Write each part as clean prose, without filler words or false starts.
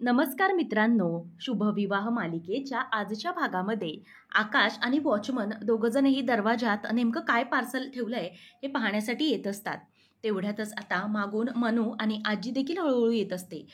नमस्कार मित्रांनो, शुभविवाह मालिकेच्या आजच्या भागामध्ये आकाश आणि वॉचमन दोघंजणही दरवाजात नेमकं काय पार्सल ठेवलंय हे पाहण्यासाठी येत असतात. तेवढ्यातच आता मागून मनू आणि आजी देखील हळूहळू येत असते.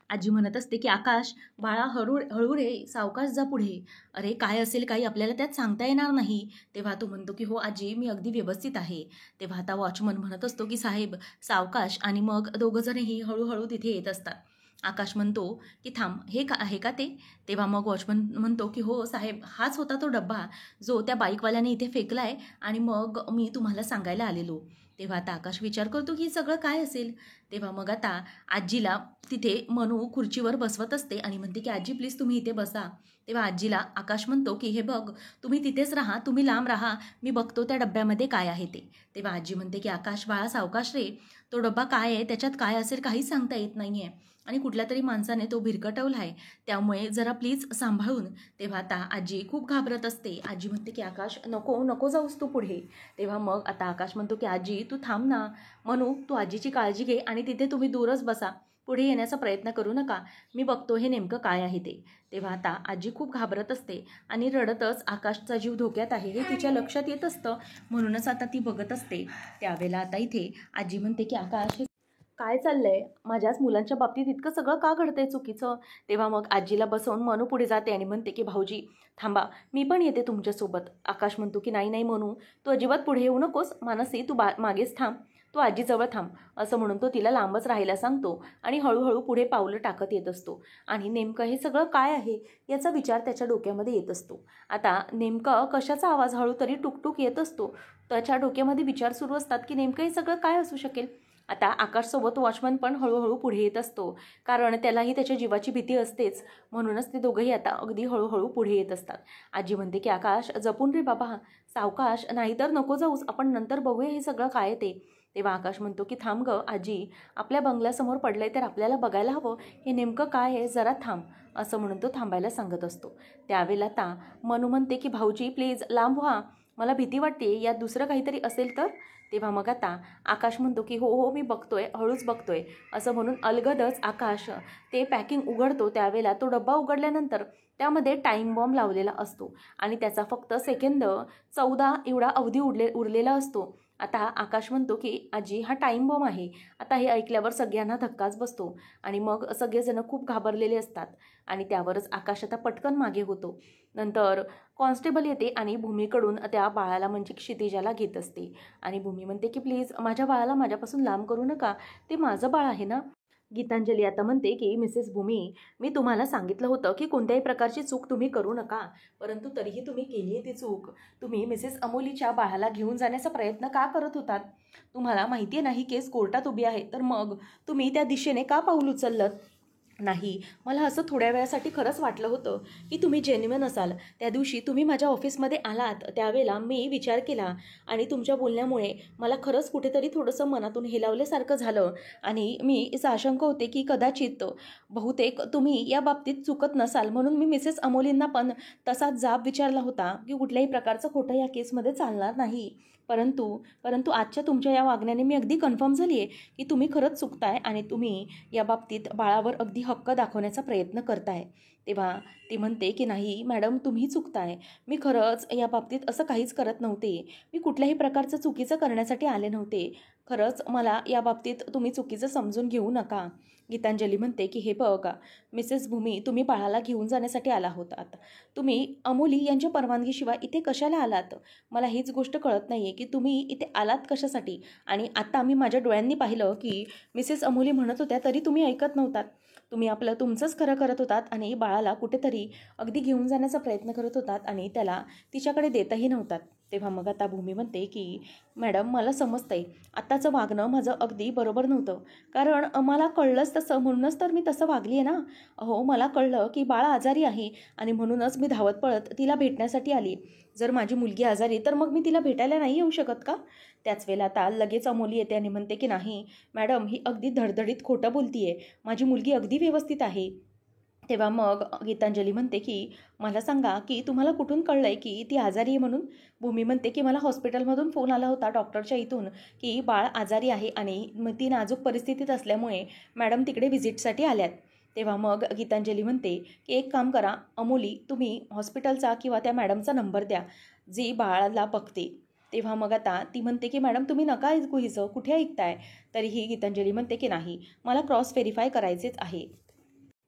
आजी म्हणत असते की आकाश बाळा हळू हळू रे, सावकाश जा पुढे. अरे काय असेल काही आपल्याला त्यात सांगता येणार नाही. तेव्हा तो म्हणतो की हो आजी, मी अगदी व्यवस्थित आहे. तेव्हा आता वॉचमन म्हणत असतो की साहेब सावकाश, आणि मग दोघंजणही हळूहळू तिथे येत असतात. आकाश म्हणतो की थांब, हे का आहे का ते? तेव्हा मग वॉचमन म्हणतो की हो साहेब, हाच होता तो डब्बा जो त्या बाईकवाल्याने इथे फेकलाय आणि मग मी तुम्हाला सांगायला आलेलो. तेव्हा आता आकाश विचार करतो की हे सगळं काय असेल. तेव्हा मग आता आजीला तिथे मनू खुर्चीवर बसवत असते आणि म्हणते की आजी प्लीज तुम्ही इथे बसा. तेव्हा आजीला आकाश म्हणतो की हे बघ, तुम्ही तिथेच राहा, तुम्ही लांब राहा, मी बघतो त्या डब्यामध्ये काय आहे ते. तेव्हा आजी म्हणते की आकाश बाळा सावकाश रे, तो डब्बा काय आहे, त्याच्यात काय असेल काहीच सांगता येत नाहीये आणि कुठल्या तरी माणसाने तो भिरकटवला आहे, त्यामुळे जरा प्लीज सांभाळून. तेव्हा आता आजी खूप घाबरत असते. आजी म्हणते की आकाश नको नको जाऊस तू पुढे. तेव्हा मग आता आकाश म्हणतो की आजी तू थांब ना. मनू तू आजीची काळजी घे आणि तिथे तुम्ही दूरच बसा, पुढे येण्याचा प्रयत्न करू नका, मी बघतो हे नेमकं काय आहे ते. तेव्हा आता आजी खूप घाबरत असते आणि रडतच आकाशचा जीव धोक्यात आहे हे तिच्या लक्षात येत असतं. म्हणूनच आता ती बघत असते. त्यावेळेला आता इथे आजी म्हणते की आकाश काय चाललंय, माझ्याच मुलांच्या बाबतीत इतकं सगळं का घडतंय चुकीचं. तेव्हा मग आजीला बसवून मनू पुढे जाते आणि म्हणते की भाऊजी थांबा, मी पण येते तुमच्यासोबत. आकाश म्हणतो की नाही नाही मनू, तू अजिबात पुढे येऊ नकोस, मानसी तू मागेच थांब, तू आजीजवळ थांब. असं म्हणून तो तिला लांबच राहायला सांगतो आणि हळूहळू पुढे पावलं टाकत येत असतो. आणि नेमकं हे सगळं काय आहे याचा विचार त्याच्या डोक्यामध्ये येत असतो. आता नेमकं कशाचा आवाज हळू तरी टुकटुक येत असतो. त्याच्या डोक्यामध्ये विचार सुरू असतात की नेमकं हे सगळं काय असू शकेल. आता आकाशसोबत वॉचमन पण हळूहळू पुढे येत असतो, कारण त्यालाही त्याच्या जीवाची भीती असतेच. म्हणूनच ते दोघंही आता अगदी हळूहळू पुढे येत असतात. आजी म्हणते की आकाश जपून रे बाबा, सावकाश, नाहीतर नको जाऊस, आपण नंतर बघूया हे सगळं काय ते. तेव्हा आकाश म्हणतो की थांब ग आजी, आपल्या बंगल्यासमोर पडलंय तर आपल्याला बघायला हवं हे नेमकं काय आहे, जरा थांब. असं म्हणून तो थांबायला सांगत असतो. त्यावेळेला आता मनू म्हणते की भाऊजी प्लीज लांब व्हा, मला भीती वाटते, यात दुसरं काहीतरी असेल तर. तेव्हा मग आता आकाश म्हणतो की हो हो मी बघतोय, हळूच बघतोय. असं म्हणून अलगदच आकाश ते पॅकिंग उघडतो. त्यावेळेला तो डब्बा उघडल्यानंतर त्यामध्ये टाईम बॉम्ब लावलेला असतो आणि त्याचा फक्त सेकंद 14 एवढा अवधी उरलेला असतो. आता आकाश म्हणतो की आजी हा टाईम बॉम्ब आहे. आता हे ऐकल्यावर सगळ्यांना धक्काच बसतो आणि मग सगळेजण खूप घाबरलेले असतात आणि त्यावरच आकाश आता पटकन मागे होतो. नंतर कॉन्स्टेबल येते आणि भूमीकडून त्या बाळाला म्हणजे क्षितिजाला घेत असते आणि भूमी म्हणते की प्लीज माझ्या बाळाला माझ्यापासून लांब करू नका, ते माझं बाळ आहे ना. गीतांजली आता म्हणते की मिसेस भूमी, मी तुम्हाला सांगितलं होतं की कोणत्याही प्रकारची चूक तुम्ही करू नका, परंतु तरीही तुम्ही केली आहे ती चूक. तुम्ही मिसेस अमोलीच्या बाळाला घेऊन जाण्याचा प्रयत्न का करत होतात? तुम्हाला माहिती आहे नाही केस कोर्टात उभी आहे, तर मग तुम्ही त्या दिशेने का पाऊल उचललं नाही? मला असं थोड्या वेळासाठी खरंच वाटलं होतं की तुम्ही जेन्युइन असाल. त्या दिवशी तुम्ही माझ्या ऑफिसमध्ये आलात त्यावेळेला मी विचार केला आणि तुमच्या बोलण्यामुळे मला खरंच कुठेतरी थोडंसं मनातून हेलावल्यासारखं झालं आणि मी साशंक होते की कदाचित बहुतेक तुम्ही या बाबतीत चुकत नसाल, म्हणून मी मिसेस अमोलींना पण तसाच जाब विचारला होता की कुठल्याही प्रकारचं खोटं या केसमध्ये चालणार नाही. परंतु आजच्या तुमच्या या वागण्याने मी अगदी कन्फर्म झाली आहे की तुम्ही खरंच चुकताय आणि तुम्ही या बाबतीत बाळावर अगदी हक्क दाखवण्याचा प्रयत्न करताय. तेव्हा ती म्हणते की नाही मॅडम, तुम्ही चुकताय, मी खरंच या बाबतीत असं काहीच करत नव्हते, मी कुठल्याही प्रकारचं चुकीचं करण्यासाठी आले नव्हते. खरंच मला या बाबतीत तुम्ही चुकीचं समजून घेऊ नका. गीतांजली म्हणते की हे बघा मिसेस भूमी, तुम्ही बाळाला घेऊन जाण्यासाठी आला होतात, तुम्ही अमोली यांच्या परवानगीशिवाय इथे कशाला आलात? मला हीच गोष्ट कळत नाही आहे की तुम्ही इथे आलात कशासाठी. आणि आता मी माझ्या डोळ्यांनी पाहिलं की मिसेस अमोली म्हणत होत्या तरी तुम्ही ऐकत नव्हतात. तुम्ही आपलं तुमचंच खरं करत होतात आणि बाळाला कुठेतरी अगदी घेऊन जाण्याचा प्रयत्न करत होतात आणि त्याला तिच्याकडे देतही नव्हतात. तेव्हा मग आता भूमी म्हणते की मॅडम, मला समजतंय आत्ताचं वागणं माझं अगदी बरोबर नव्हतं, कारण मला कळलंच तसं, म्हणूनच तर मी तसं वागली आहे ना. हो, मला कळलं की बाळ आजारी आहे आणि म्हणूनच मी धावत पळत तिला भेटण्यासाठी आली. जर माझी मुलगी आजारी तर मग मी तिला भेटायला नाही येऊ शकत का? त्याच वेळेला आता लगेच अमोली येते आणि म्हणते की नाही मॅडम, ही अगदी धडधडीत खोटं बोलतीये, माझी मुलगी अगदी व्यवस्थित आहे. तेव्हा मग गीतांजली म्हणते की मला सांगा की तुम्हाला कुठून कळलं आहे की ती आजारी आहे म्हणून? भूमी म्हणते की मला हॉस्पिटलमधून फोन आला होता डॉक्टरच्या इथून की बाळ आजारी आहे आणि मग ती नाजूक परिस्थितीत असल्यामुळे मॅडम तिकडे व्हिजिटसाठी आल्यात. तेव्हा मग गीतांजली म्हणते की एक काम करा अमोली, तुम्ही हॉस्पिटलचा किंवा त्या मॅडमचा नंबर द्या जी बाळाला बघते. तेव्हा मग आता ती म्हणते की मॅडम तुम्ही नका ऐकू हिचं, कुठे ऐकताय. तरीही गीतांजली म्हणते की नाही, मला क्रॉस व्हेरीफाय करायचेच आहे.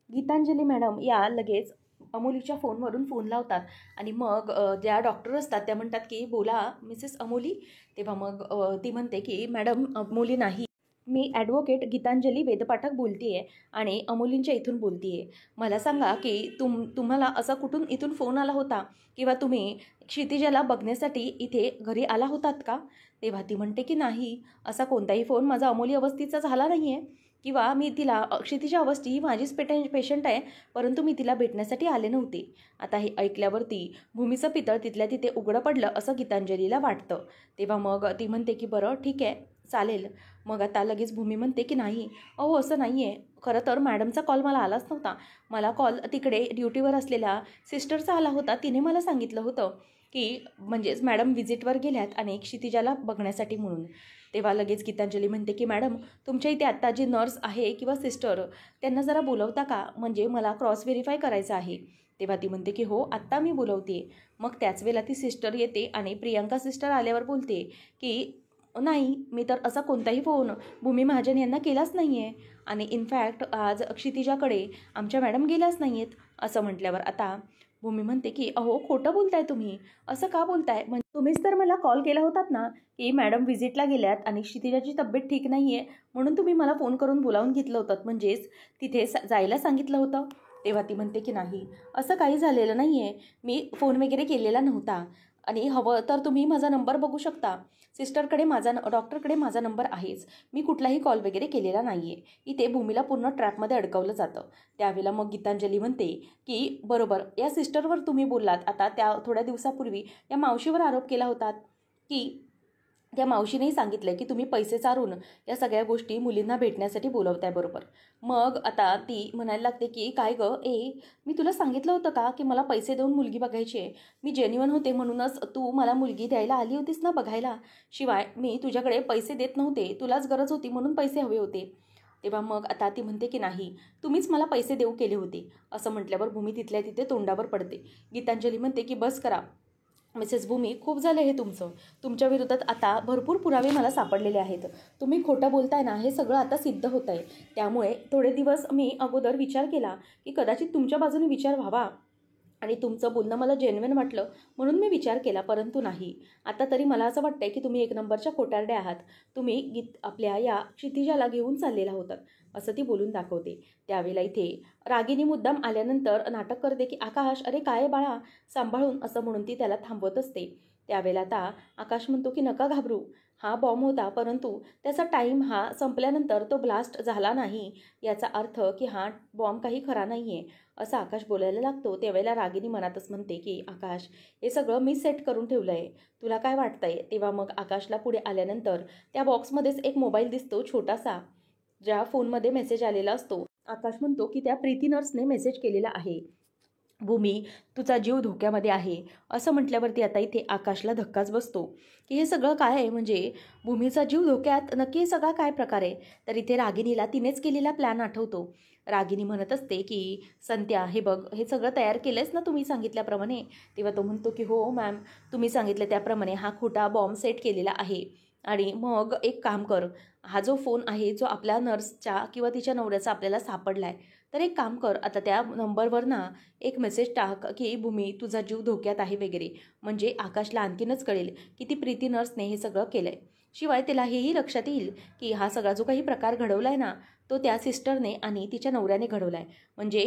गीतांजली मॅडम या लगेच अमोलीच्या फोनवरून फोन लावतात आणि मग ज्या डॉक्टर असतात त्या म्हणतात की बोला मिसेस अमोली. तेव्हा मग ती म्हणते की मॅडम अमोली नाही, मी ॲडव्होकेट गीतांजली वेदपाठक बोलते आहे आणि अमोलींच्या इथून बोलते आहे. मला सांगा की तुम्हाला असा कुठून इथून फोन आला होता किंवा तुम्ही क्षितिजाला बघण्यासाठी इथे घरी आला होतात का. तेव्हा ती म्हणते की नाही, असा कोणताही फोन माझा अमोली अवस्थीचा झाला नाही आहे किंवा मी तिला क्षितिजा अवस्थी ही माझीच पेशंट आहे, परंतु मी तिला भेटण्यासाठी आले नव्हते. आता हे ऐकल्यावरती भूमीचं पितळ तिथल्या तिथे उघडं पडलं असं गीतांजलीला वाटतं. तेव्हा मग ती म्हणते की बरं ठीक आहे चालेल. मग आता लगेच भूमी म्हणते की नाही अहो असं नाही आहे, खरं तर मॅडमचा कॉल मला आलाच नव्हता. मला कॉल तिकडे ड्युटीवर असलेल्या सिस्टरचा आला होता. तिने मला सांगितलं होतं की म्हणजेच मॅडम व्हिजिटवर गेल्यात आणि क्षितिजाला बघण्यासाठी म्हणून. तेव्हा लगेच गीतांजली म्हणते की मॅडम तुमच्या इथे आत्ता जी नर्स आहे किंवा सिस्टर त्यांना जरा बोलवता का, म्हणजे मला क्रॉस व्हेरीफाय करायचं आहे. तेव्हा ती म्हणते की हो आत्ता मी बोलवते. मग त्याच वेळेला ती सिस्टर येते आणि प्रियंका सिस्टर आल्यावर बोलते की नाही, मी तर असा कोणताही फोन भूमी महाजन यांना केलाच नाही आहे आणि इनफॅक्ट आज क्षितिजाकडे आमच्या मॅडम गेल्याच नाही आहेत. असं म्हटल्यावर आता भूमी म्हणते की अहो खोटं बोलताय तुम्ही, असं का बोलताय. म्हणजे तुम्हीच तर मला कॉल केला होतात ना की मॅडम व्हिजिटला गेल्यात आणि क्षितिजाची तब्येत ठीक नाही आहे म्हणून तुम्ही मला फोन करून बोलावून घेतलं होतं, म्हणजेच तिथे जायला सांगितलं होतं. तेव्हा ती म्हणते की नाही असं काही झालेलं नाही आहे, मी फोन वगैरे केलेला नव्हता आणि हवं तर तुम्ही माझा नंबर बघू शकता. सिस्टरकडे माझा डॉक्टरकडे माझा नंबर आहेच, मी कुठलाही कॉल वगैरे केलेला नाही आहे. इथे भूमीला पूर्ण ट्रॅपमध्ये अडकवलं जातं. त्यावेळेला मग गीतांजली म्हणते की बरोबर या सिस्टरवर तुम्ही बोललात. आता त्या थोड्या दिवसापूर्वी या मावशीवर आरोप केला होतात की त्या मावशीनेही सांगितलं की तुम्ही पैसे चारून या सगळ्या गोष्टी मुलींना भेटण्यासाठी बोलवताय बरोबर. मग आता ती म्हणायला लागते की काय गं मी तुला सांगितलं होतं का की मला पैसे देऊन मुलगी बघायची आहे. मी जेन्युइन होते म्हणूनच तू मला मुलगी द्यायला आली होतीस ना बघायला. शिवाय मी तुझ्याकडे पैसे देत नव्हते, तुलाच गरज होती म्हणून पैसे हवे होते. तेव्हा मग आता ती म्हणते की नाही, तुम्हीच मला पैसे देऊ केले होते. असं म्हटल्यावर भूमी तिथल्या तिथे तोंडावर पडते. गीतांजली म्हणते की बस करा मिसेस भूमी, खूप झालं हे तुमचं. तुमच्या विरोधात आता भरपूर पुरावे मला सापडलेले आहेत. तुम्ही खोटं बोलताय ना, हे सगळं आता सिद्ध होत आहे. त्यामुळे थोडे दिवस मी अगोदर विचार केला की कदाचित तुमच्या बाजूने विचार व्हावा आणि तुमचं बोलणं मला जेन्युइन वाटलं म्हणून मी विचार केला, परंतु नाही. आता तरी मला असं वाटतंय की तुम्ही एक नंबरच्या खोटारड्या आहात. तुम्ही आपल्या या क्षितिजाला घेऊन चाललेला होतात असं ती बोलून दाखवते. त्यावेळेला इथे रागिनी मुद्दाम आल्यानंतर नाटक करते की आकाश अरे काय बाळा सांभाळून, असं म्हणून ती त्याला थांबवत असते. त्यावेळेला आता आकाश म्हणतो की नका घाबरू, हा बॉम्ब होता परंतु त्याचा टाईम हा संपल्यानंतर तो ब्लास्ट झाला नाही, याचा अर्थ की हा बॉम्ब काही खरा नाही आहे असं आकाश बोलायला लागतो. त्यावेळेला रागिनी मनातच म्हणते की आकाश हे सगळं मी सेट करून ठेवलं आहे, तुला काय वाटतंय. तेव्हा मग आकाशला पुढे आल्यानंतर त्या बॉक्समध्येच एक मोबाईल दिसतो छोटासा, ज्या फोनमध्ये मेसेज आलेला असतो. आकाश म्हणतो की त्या प्रीती नर्सने मेसेज केलेला आहे, भूमी तुझा जीव धोक्यामध्ये आहे. असं म्हटल्यावरती आता इथे आकाशला धक्काच बसतो की हे सगळं काय आहे, म्हणजे भूमीचा जीव धोक्यात नक्की सगळा काय प्रकार आहे. तर इथे रागिनीला तिनेच केलेला प्लॅन आठवतो. रागिनी म्हणत असते की संत्या हे बघ, हे सगळं तयार केलंयस ना तुम्ही सांगितल्याप्रमाणे. तेव्हा तो म्हणतो की हो मॅम, तुम्ही सांगितलं त्याप्रमाणे हा खोटा बॉम्ब सेट केलेला आहे. आणि मग एक काम कर, हा जो फोन आहे जो आपल्या नर्सच्या किंवा तिच्या नवऱ्याचा आपल्याला सापडला आहे, तर एक काम कर, आता त्या नंबरवर ना एक मेसेज टाक की भूमी तुझा जीव धोक्यात आहे वगैरे. म्हणजे आकाशला आणखीनच कळेल की ती प्रीती नर्सने हे सगळं केलं आहे. शिवाय त्याला हेही लक्षात येईल की हा सगळा जो काही प्रकार घडवला आहे ना, तो त्या सिस्टरने आणि तिच्या नवऱ्याने घडवला आहे. म्हणजे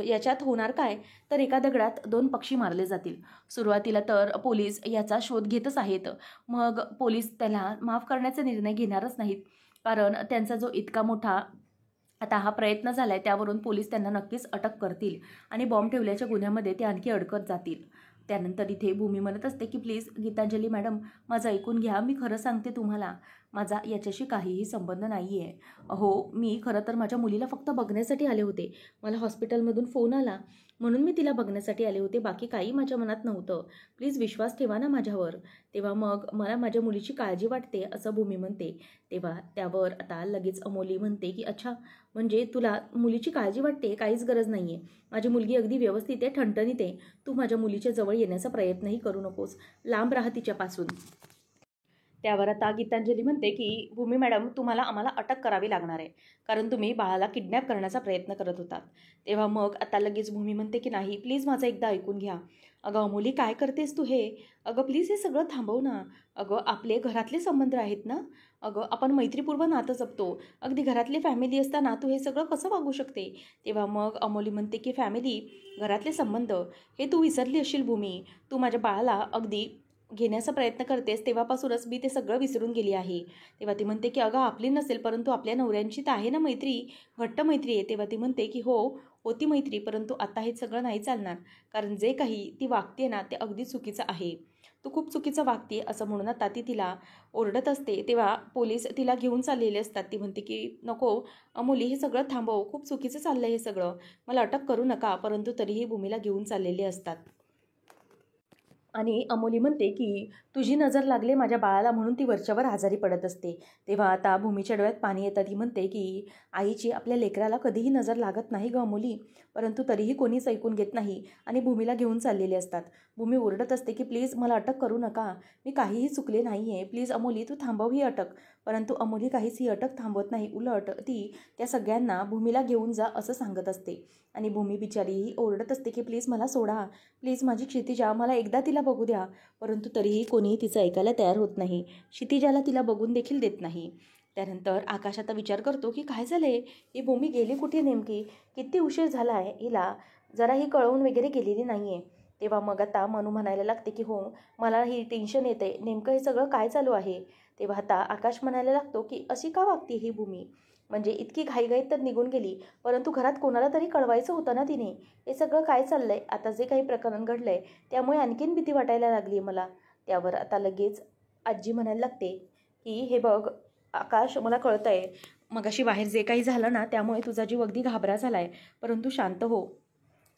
याच्यात होणार काय, तर एका दगडात दोन पक्षी मारले जातील. सुरुवातीला तर पोलीस याचा शोध घेतच आहेत, मग पोलीस त्याला माफ करण्याचा निर्णय घेणारच नाहीत, कारण त्यांचा जो इतका मोठा आता हा प्रयत्न झाला आहे त्यावरून पोलीस त्यांना नक्कीच अटक करतील आणि बॉम्ब ठेवल्याच्या गुन्ह्यामध्ये ते आणखी अडकत जातील. त्यानंतर इथे भूमी म्हणत असते की प्लीज गीतांजली मॅडम माझं ऐकून घ्या, मी खरं सांगते तुम्हाला, माझा याच्याशी काहीही संबंध नाही आहे. हो, मी खरं तर माझ्या मुलीला फक्त बघण्यासाठी आले होते. मला हॉस्पिटलमधून फोन आला म्हणून मी तिला बघण्यासाठी आले होते. बाकी काही माझ्या मनात नव्हतं. प्लीज विश्वास ठेवा ना माझ्यावर. तेव्हा मग मला माझ्या मुलीची काळजी वाटते असं भूमी म्हणते. तेव्हा त्यावर आता लगेच अमोली म्हणते की अच्छा, म्हणजे तुला मुलीची काळजी वाटते? काहीच गरज नाही आहे. माझी मुलगी अगदी व्यवस्थित आहे, ठणठणीत आहे. तू माझ्या मुलीच्या जवळ येण्याचा प्रयत्नही करू नकोस. लांब राहा तिच्यापासून. त्यावर आता गीतांजली म्हणते की भूमी मॅडम, तुम्हाला आम्हाला अटक करावी लागणार आहे, कारण तुम्ही बाळाला किडनॅप करण्याचा प्रयत्न करत होतात. तेव्हा मग आता लगेच भूमी म्हणते की नाही, प्लीज माझं एकदा ऐकून घ्या. अगं अमोली, काय करतेस तू हे? अगं प्लीज हे सगळं थांबव ना. अगं आपले घरातले संबंध आहेत ना. अगं आपण मैत्रीपूर्व नातं जपतो. अगदी घरातली फॅमिली असताना तू हे सगळं कसं वागू शकते? तेव्हा मग अमोली म्हणते की फॅमिली, घरातले संबंध हे तू विसरली असशील भूमी. तू माझ्या बाळाला अगदी घेण्याचा प्रयत्न करतेस तेव्हापासूनच मी ते सगळं विसरून गेली आहे. तेव्हा ती म्हणते की अगं आपली नसेल, परंतु आपल्या नवऱ्यांची तर आहे ना मैत्री, घट्ट मैत्री आहे. तेव्हा ती म्हणते की हो, होती मैत्री, परंतु आता हे सगळं नाही चालणार, कारण जे काही ती वागते ना ते अगदी चुकीचं आहे. तू खूप चुकीचं वागते असं म्हणून आता ती तिला ओरडत असते. तेव्हा पोलीस तिला घेऊन चाललेले असतात. ती म्हणते की नको अमोली, हे सगळं थांबव, खूप चुकीचं चाललं हे सगळं, मला अटक करू नका. परंतु तरीही भूमीला घेऊन चाललेले असतात. आणि अमोली म्हणते की तुझी नजर लागले माझ्या बाळाला म्हणून ती वरच्यावर आजारी पडत असते. तेव्हा आता भूमीच्या डोळ्यात पाणी येतं. ती म्हणते की आईची आपल्या लेकराला कधीही नजर लागत नाही गं अमोली, परंतु तरीही कोणीच ऐकून घेत नाही आणि भूमीला घेऊन चाललेले असतात. भूमी ओरडत असते की प्लीज मला अटक करू नका, मी काहीही चुकले नाही आहे, प्लीज अमोली तू थांबव ही अटक. परंतु अमोली काहीच ही अटक थांबवत नाही. उलट ती त्या सगळ्यांना भूमीला घेऊन जा असं सांगत असते. आणि भूमी बिचारीही ओरडत असते की प्लीज मला सोडा, प्लीज माझी क्षितिजा, मला एकदा तिला बघू द्या. परंतु तरीही कोणीही तिचं ऐकायला तयार होत नाही. क्षितिजाला तिला बघून देखील देत नाही. त्यानंतर आकाश आता विचार करतो की काय झालं आहे, ही भूमी गेली कुठे नेमकी, किती उशीर झाला आहे, हिला जराही कळवून वगैरे गेलेली नाही आहे. तेव्हा मग आता मनू म्हणायला लागते की हो, मला ही टेन्शन येते, नेमकं हे सगळं काय चालू आहे. तेव्हा आता आकाश म्हणायला लागतो की अशी का वागते ही भूमी, म्हणजे इतकी घाईघाईत तर निघून गेली, परंतु घरात कोणाला तरी कळवायचं होतं ना तिने. हे सगळं काय चाललंय, आता जे काही प्रकरण घडलंय त्यामुळे आणखीन भीती वाटायला लागली मला. त्यावर आता लगेच आजी म्हणायला लागते की हे बघ आकाश, मला कळतंय मगाशी बाहेर जे काही झालं ना त्यामुळे तुझा जीव अगदी घाबरा झालाय, परंतु शांत हो,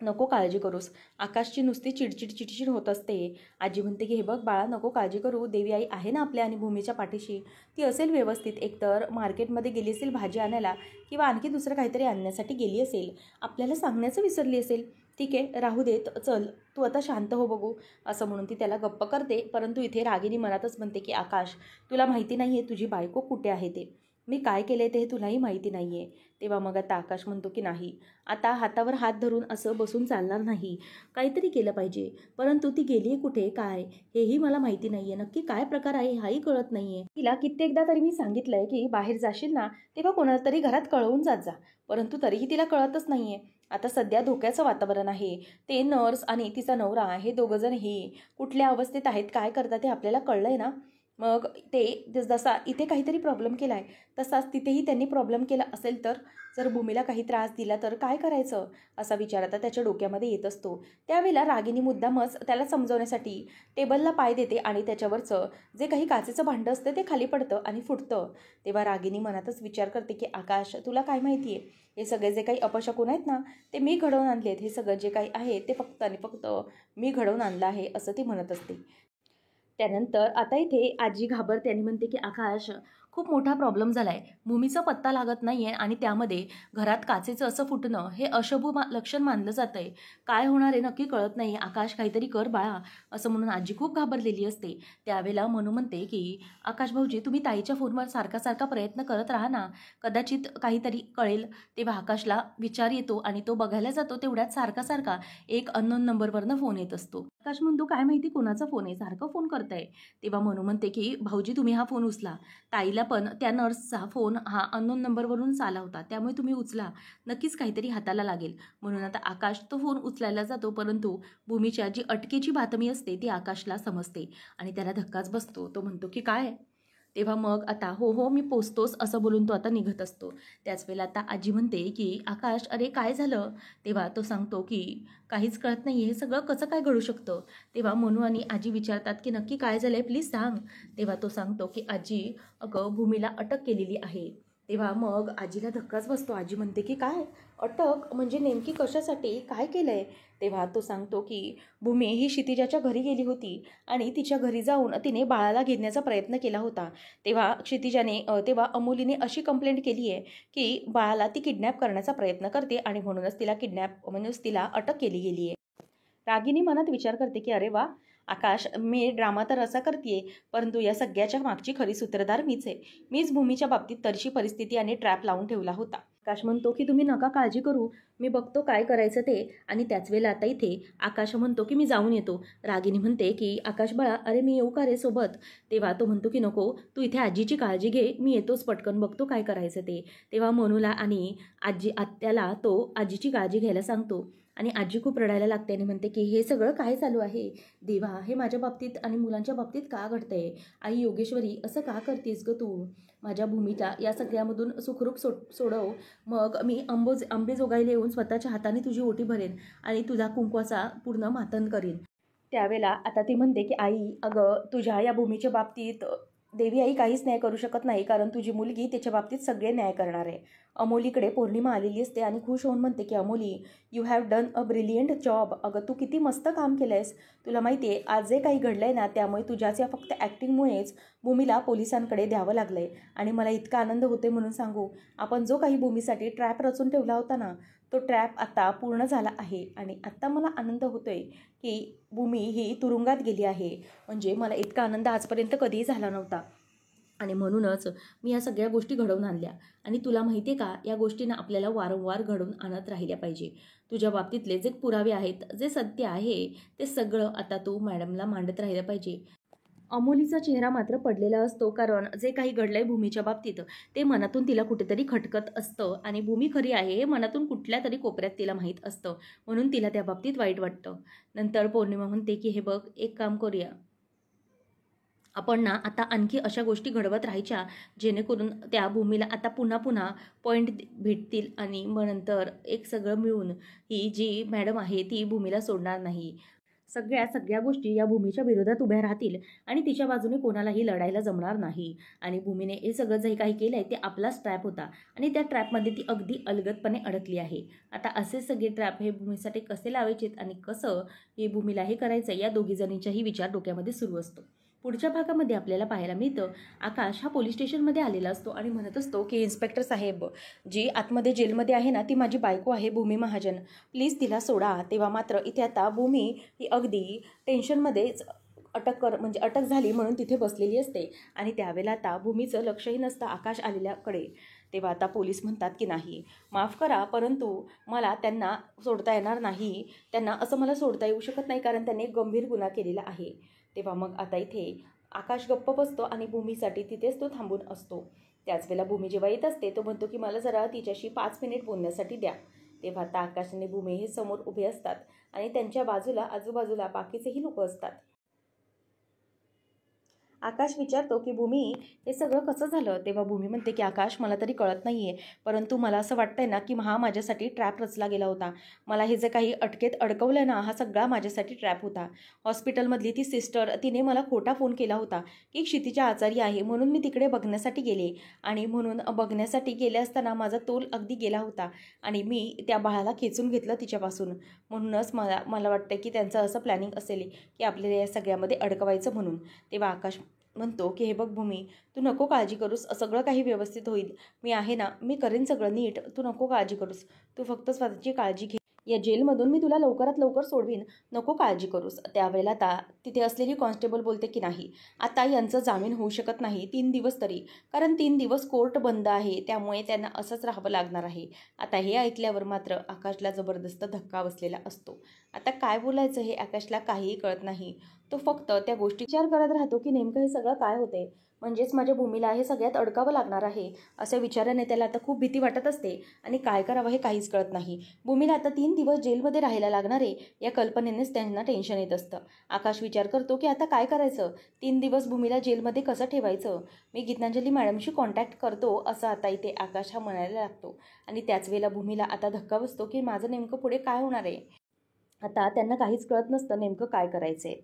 नको काळजी करूस. आकाशची नुसती चिडचिड होत असते. आजी म्हणते की हे बघ बाळा, नको काळजी करू, देवी आई आहे ना आपल्या आणि भूमीच्या पाठीशी, ती असेल व्यवस्थित. एकतर मार्केटमध्ये गेली असेल भाजी आणायला किंवा आणखी दुसरं काहीतरी आणण्यासाठी गेली असेल, आपल्याला सांगण्याचं विसरली असेल. ठीक आहे, राहू देत, चल तू आता शांत हो बघू, असं म्हणून ती त्याला गप्प करते. परंतु इथे रागिनी मनातच म्हणते की आकाश, तुला माहिती नाही आहे तुझी बायको कुठे आहे ते, मी काय केले ते तुलाही माहिती नाही आहे. तेव्हा मग आता आकाश म्हणतो की नाही, आता हातावर हात धरून असं बसून चालणार नाही, काहीतरी केलं पाहिजे. परंतु ती गेली आहे कुठे, काय, हेही मला माहिती नाही आहे, नक्की काय प्रकार आहे हाही कळत नाही आहे. तिला कित्येकदा तरी मी सांगितलं आहे की बाहेर जाशील ना तेव्हा कोणाला तरी घरात कळवून जात जा, परंतु तरीही तिला कळतच नाही आहे. आता सध्या धोक्याचं वातावरण आहे. ते नर्स आणि तिचा नवरा हे दोघंजणही कुठल्या अवस्थेत आहेत, काय करतात ते आपल्याला कळलं आहे ना. मग ते जसा इथे काहीतरी प्रॉब्लेम केला आहे तसाच तिथेही त्यांनी प्रॉब्लेम केला असेल तर, जर भूमीला काही त्रास दिला तर काय करायचं, असा विचार आता त्याच्या डोक्यामध्ये येत असतो. त्यावेळेला रागिनी मुद्दामच त्याला समजवण्यासाठी टेबलला पाय देते आणि त्याच्यावरचं जे काही काचेचं भांडं असतं ते खाली पडतं आणि फुटतं. तेव्हा रागिनी मनातच विचार करते की आकाश, तुला काय माहिती आहे, हे सगळे जे काही अपशकुन आहेत ना ते मी घडवून आणलेत, हे सगळं जे काही आहे ते फक्त आणि फक्त मी घडवून आणलं आहे, असं ती म्हणत असते. त्यानंतर आता इथे आजी घाबरते आणि म्हणते की आकाश, खूप मोठा प्रॉब्लेम झाला आहे, भूमीचा पत्ता लागत नाही आहे आणि त्यामध्ये घरात काचेचं असं फुटणं हे अशुभ लक्षण मानलं जातं आहे. काय होणार आहे नक्की कळत नाही, आकाश काहीतरी कर बाळा, असं म्हणून आजी खूप घाबरलेली असते. त्यावेळेला मनू म्हणते की आकाश भाऊजी, तुम्ही ताईच्या फोनवर सारखा सारखा प्रयत्न करत राहा ना, कदाचित काहीतरी कळेल. तेव्हा आकाशला विचार येतो आणि तो बघायला जातो. तेवढ्यात सारखा सारखा एक अननोन नंबरवरनं फोन येत असतो. आकाश म्हणतो काय माहिती कोणाचा फोन आहे, सारखं फोन करताय. तेव्हा मनू म्हणते की भाऊजी तुम्ही हा फोन उचला, ताईला पण त्या नर्सचा फोन हा अननोन नंबरवरून आला होता, त्यामुळे तुम्ही उचला, नक्कीच काहीतरी हाताला लागेल. म्हणून आता आकाश तो फोन उचलायला जातो. परंतु भूमीच्या जी अटकेची बातमी असते ती आकाशला समजते आणि त्याला धक्काच बसतो. तो म्हणतो की काय, तेव्हा मग आता हो हो मी पोचतोच असं बोलून तो आता निघत असतो. त्याच वेळेला आता आजी म्हणते की आकाश अरे काय झालं? तेव्हा तो सांगतो की काहीच कळत नाही हे सगळं कसं काय घडू शकतं? तेव्हा मनू आणि आजी विचारतात की नक्की काय झालं आहे प्लीज सांग. तेव्हा तो सांगतो की आजी अगं भूमीला अटक केलेली आहे. तेव्हा मग आजीला धक्काच बसतो. आजी म्हणते की काय अटक म्हणजे नेमकी कशासाठी काय केलं आहे? तेव्हा तो सांगतो की भूमी ही क्षितिजाच्या घरी गेली होती आणि तिच्या घरी जाऊन तिने बाळाला घेण्याचा प्रयत्न केला होता. तेव्हा अमोलीने अशी कंप्लेंट केली आहे की बाळाला ती किडनॅप करण्याचा प्रयत्न करते आणि म्हणूनच तिला अटक केली गेली आहे. रागिनी मनात विचार करते की अरे वा आकाश मी ड्रामा तर असा करते परंतु या सगळ्याच्या मागची खरी सूत्रधार मीच आहे. मीच भूमीच्या बाबतीत तशी परिस्थिती आणि ट्रॅप लावून ठेवला होता. आकाश म्हणतो की तुम्ही नका काळजी करू मी बघतो काय करायचं ते. आणि त्याच वेळेला आता इथे आकाश म्हणतो की मी जाऊन येतो. रागिनी म्हणते की आकाश बाळा अरे मी येऊ का रे सोबत? तेव्हा तो म्हणतो की नको तू इथे आजीची काळजी घे मी येतोच पटकन बघतो काय करायचं ते. तेव्हा मनूला आणि आत्याला तो आजीची काळजी घ्यायला सांगतो आणि आजी खूप रडायला लागते आणि म्हणते की हे सगळं काय चालू आहे देवा हे माझ्या बाबतीत आणि मुलांच्या बाबतीत का घडतंय? आई योगेश्वरी असं का करतेस ग तू? माझ्या भूमीला या सगळ्यामधून सुखरूप सोडव. मग मी आंबे जोगायला येऊन स्वतःच्या हाताने तुझी ओटी भरेन आणि तुझा कुंकवाचा पूर्ण मातन करीन. त्यावेळेला आता ती म्हणते की आई अगं तुझ्या या भूमीच्या बाबतीत देवी आई काहीच न्याय करू शकत नाही कारण तुझी मुलगी त्याच्या बाबतीत सगळे न्याय करणार आहे. अमोलीकडे पौर्णिमा आलेली असते आणि खुश होऊन म्हणते की Amoli you have done a brilliant job. अगं तू किती मस्त काम केलं आहेस. तुला माहिती आहे आज जे काही घडलं आहे ना त्यामुळे तुझ्याच या फक्त ॲक्टिंगमुळेच भूमीला पोलिसांकडे द्यावं लागलं आहे आणि मला इतका आनंद होते म्हणून सांगू आपण जो काही भूमीसाठी ट्रॅप रचून ठेवला होता ना तो ट्रॅप आता पूर्ण झाला आहे आणि आत्ता मला आनंद होतोय की भूमी ही तुरुंगात गेली आहे. म्हणजे मला इतका आनंद आजपर्यंत कधीही झाला नव्हता आणि म्हणूनच मी या सगळ्या गोष्टी घडवून आणल्या. आणि तुला माहिती आहे का या गोष्टींना आपल्याला वारंवार घडवून आणत राहिल्या पाहिजे. तुझ्या बाबतीतले जे पुरावे आहेत जे सत्य आहे ते सगळं आता तू मॅडमला मांडत राहिलं पाहिजे. अमोलीचा चेहरा मात्र पडलेला असतो कारण जे काही घडलंय भूमीच्या बाबतीत ते मनातून तिला कुठेतरी खटकत असतं आणि भूमी खरी आहे हे मनातून कुठल्या तरी कोपऱ्यात तिला माहीत असतं म्हणून तिला त्या बाबतीत वाईट वाटतं. नंतर पौर्णिमा म्हणते की हे बघ एक काम करूया आपण ना आता आणखी अशा गोष्टी घडवत राहायच्या जेणेकरून त्या भूमीला आता पुन्हा पुन्हा पॉईंट भेटतील आणि मग नंतर एक सगळं मिळून ही जी मॅडम आहे ती भूमीला सोडणार नाही. सगळ्या गोष्टी या भूमीच्या विरोधात उभ्या राहतील आणि तिच्या बाजूने कोणालाही लढायला जमणार नाही. आणि भूमीने हे सगळं जे काही केलं आहे ते आपलाच ट्रॅप होता आणि त्या ट्रॅपमध्ये ती अगदी अलगदपणे अडकली आहे. आता असे सगळे ट्रॅप हे भूमीसाठी कसे लावायचेत आणि कसं हे भूमीला हे करायचं या दोघी जणींच्याही विचार डोक्यामध्ये सुरू असतो. पुढच्या भागामध्ये आपल्याला पाहायला मिळतं आकाश हा पोलीस स्टेशनमध्ये आलेला असतो आणि म्हणत असतो की इन्स्पेक्टर साहेब जी आतमध्ये जेलमध्ये आहे ना ती माझी बायको आहे भूमी महाजन प्लीज तिला सोडा. तेव्हा मात्र इथे आता भूमी ही अगदी टेन्शनमध्येच अटक झाली म्हणून तिथे बसलेली असते आणि त्यावेळेला आता भूमीचं लक्षही नसतं आकाश आलेल्याकडे. तेव्हा आता पोलीस म्हणतात की नाही माफ करा परंतु मला त्यांना सोडता येणार नाही. त्यांना असं मला सोडता येऊ शकत नाही कारण त्यांनी एक गंभीर गुन्हा केलेला आहे. तेव्हा मग आता इथे आकाश गप्प बसतो आणि भूमीसाठी तिथेच तो थांबून असतो. त्याच वेळेला भूमी जेव्हा येत असते तो म्हणतो की मला जरा तिच्याशी 5 मिनिट बोलण्यासाठी द्या. तेव्हा आता आकाश आणि भूमी हे समोर उभे असतात आणि त्यांच्या बाजूला आजूबाजूला बाकीचेही लोक असतात. आकाश विचारतो की भूमी हे सगळं कसं झालं? तेव्हा भूमी म्हणते की आकाश मला तरी कळत नाही आहे परंतु मला असं वाटतंय ना की हा माझ्यासाठी ट्रॅप रचला गेला होता. मला हे जे काही अटकेत अडकवलं ना हा सगळा माझ्यासाठी ट्रॅप होता. हॉस्पिटलमधली ती सिस्टर तिने मला खोटा फोन केला होता की क्षितिजा आजारी आहे म्हणून मी तिकडे बघण्यासाठी गेले आणि म्हणून बघण्यासाठी गेले असताना माझा तोल अगदी गेला होता आणि मी त्या बाळाला खेचून घेतलं तिच्यापासून. म्हणूनच मला वाटतं की त्यांचं असं प्लॅनिंग असेल की आपल्याला या सगळ्यामध्ये अडकवायचं म्हणून. तेव्हा आकाश म्हणतो की हे बघ भूमी तू नको काळजी करूस सगळं काही व्यवस्थित होईल. मी आहे ना मी करेन सगळं नीट तू नको काळजी करूस. तू फक्त स्वतःची काळजी घे. या जेलमधून मी तुला लवकरात लवकर सोडवीन नको काळजी करूस. त्यावेळेला आता तिथे असलेली कॉन्स्टेबल बोलते की नाही आता यांचं जामीन होऊ शकत नाही 3 दिवस तरी कारण 3 दिवस कोर्ट बंद आहे त्यामुळे त्यांना असंच राहावं लागणार आहे. आता हे ऐकल्यावर मात्र आकाशला जबरदस्त धक्का बसलेला असतो. आता काय बोलायचं हे आकाशला काहीही कळत नाही. तो फक्त त्या गोष्टी विचार करत राहतो की नेमकं हे सगळं काय होते. म्हणजेच माझ्या भूमीला हे सगळ्यात अडकावं लागणार आहे, अशा विचाराने त्याला आता खूप भीती वाटत असते आणि काय करावं हे काहीच कळत नाही. भूमीला आता 3 दिवस जेलमध्ये राहायला लागणार आहे या कल्पनेनेच त्यांना टेन्शन येत असतं. आकाश विचार करतो की आता काय करायचं, 3 दिवस भूमीला जेलमध्ये कसं ठेवायचं. मी गीतांजली मॅडमशी कॉन्टॅक्ट करतो असं आता इथे आकाश हा म्हणायला लागतो. आणि त्याच वेळेला भूमीला आता धक्का बसतो की माझं नेमकं पुढे काय होणार आहे. आता त्यांना काहीच कळत नसतं नेमकं काय करायचंय.